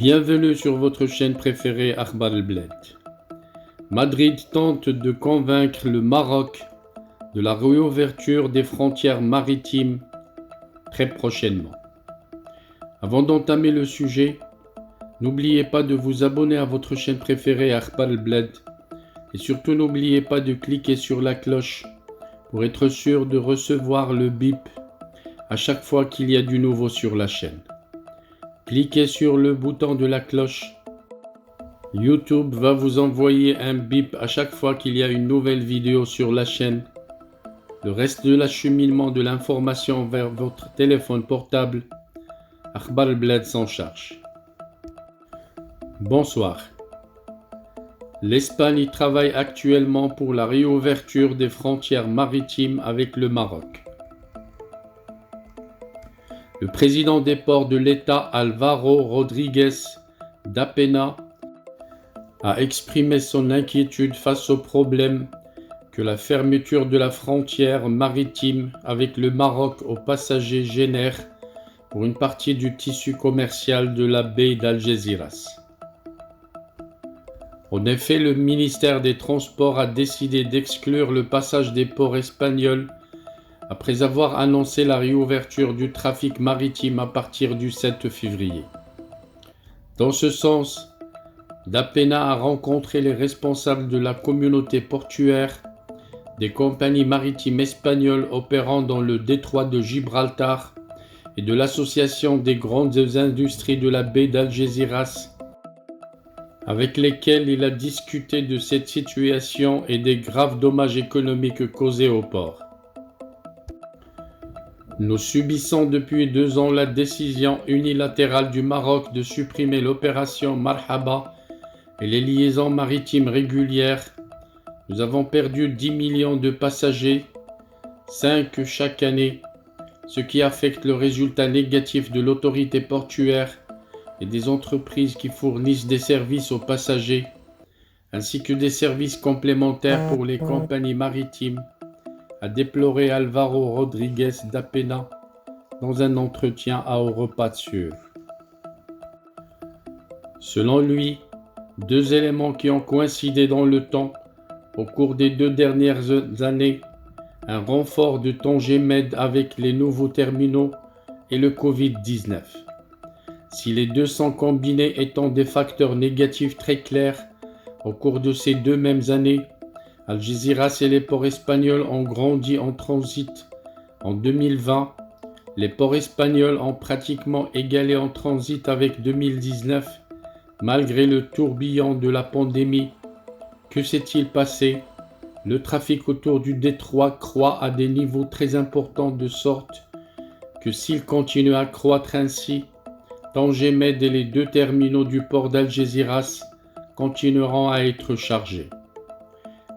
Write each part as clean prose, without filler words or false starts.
Bienvenue sur votre chaîne préférée Akhbar el-Bled. Madrid tente de convaincre le Maroc de la réouverture des frontières maritimes très prochainement. Avant d'entamer le sujet, n'oubliez pas de vous abonner à votre chaîne préférée Akhbar el-Bled et surtout n'oubliez pas de cliquer sur la cloche pour être sûr de recevoir le bip à chaque fois qu'il y a du nouveau sur la chaîne. Cliquez sur le bouton de la cloche. YouTube va vous envoyer un bip à chaque fois qu'il y a une nouvelle vidéo sur la chaîne. Le reste de l'acheminement de l'information vers votre téléphone portable, Akhbar el-Bled s'en charge. Bonsoir. L'Espagne travaille actuellement pour la réouverture des frontières maritimes avec le Maroc. Le président des ports de l'État, Álvaro Rodríguez da Pena, a exprimé son inquiétude face au problème que la fermeture de la frontière maritime avec le Maroc aux passagers génère pour une partie du tissu commercial de la baie d'Algésiras. En effet, le ministère des Transports a décidé d'exclure le passage des ports espagnols après avoir annoncé la réouverture du trafic maritime à partir du 7 février. Dans ce sens, da Pena a rencontré les responsables de la communauté portuaire, des compagnies maritimes espagnoles opérant dans le détroit de Gibraltar et de l'association des grandes industries de la baie d'Algésiras, avec lesquels il a discuté de cette situation et des graves dommages économiques causés au port. Nous subissons depuis 2 ans la décision unilatérale du Maroc de supprimer l'opération Marhaba et les liaisons maritimes régulières. Nous avons perdu 10 millions de passagers, 5 chaque année, ce qui affecte le résultat négatif de l'autorité portuaire et des entreprises qui fournissent des services aux passagers, ainsi que des services complémentaires pour les compagnies maritimes, a déploré Álvaro Rodríguez da Pena dans un entretien à Europa Sur. Selon lui, 2 éléments qui ont coïncidé dans le temps au cours des 2 dernières années, un renfort de Tanger Med avec les nouveaux terminaux et le Covid-19. Si les deux sont combinés étant des facteurs négatifs très clairs, au cours de ces 2 mêmes années, Algésiras et les ports espagnols ont grandi en transit. En 2020, les ports espagnols ont pratiquement égalé en transit avec 2019, malgré le tourbillon de la pandémie. Que s'est-il passé? Le trafic autour du détroit croît à des niveaux très importants de sorte que s'il continue à croître ainsi, Tanger Med et les 2 terminaux du port d'Algésiras continueront à être chargés.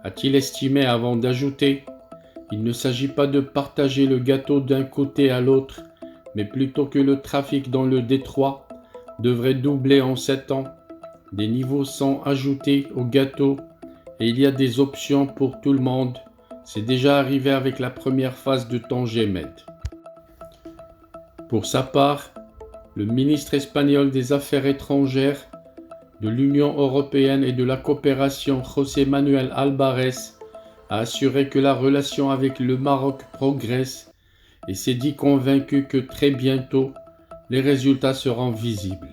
A-t-il estimé avant d'ajouter « Il ne s'agit pas de partager le gâteau d'un côté à l'autre, mais plutôt que le trafic dans le détroit devrait doubler en 7 ans. Des niveaux sont ajoutés au gâteau et il y a des options pour tout le monde. C'est déjà arrivé avec la première phase de Tanger Med. » Pour sa part, le ministre espagnol des Affaires étrangères, de l'Union européenne et de la coopération José Manuel Álvarez a assuré que la relation avec le Maroc progresse et s'est dit convaincu que très bientôt, les résultats seront visibles.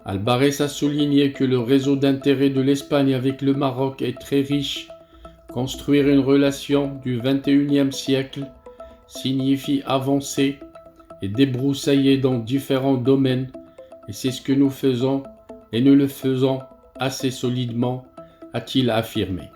Álvarez a souligné que le réseau d'intérêt de l'Espagne avec le Maroc est très riche. Construire une relation du XXIe siècle signifie avancer et débroussailler dans différents domaines et c'est ce que nous faisons et nous le faisons assez solidement, a-t-il affirmé.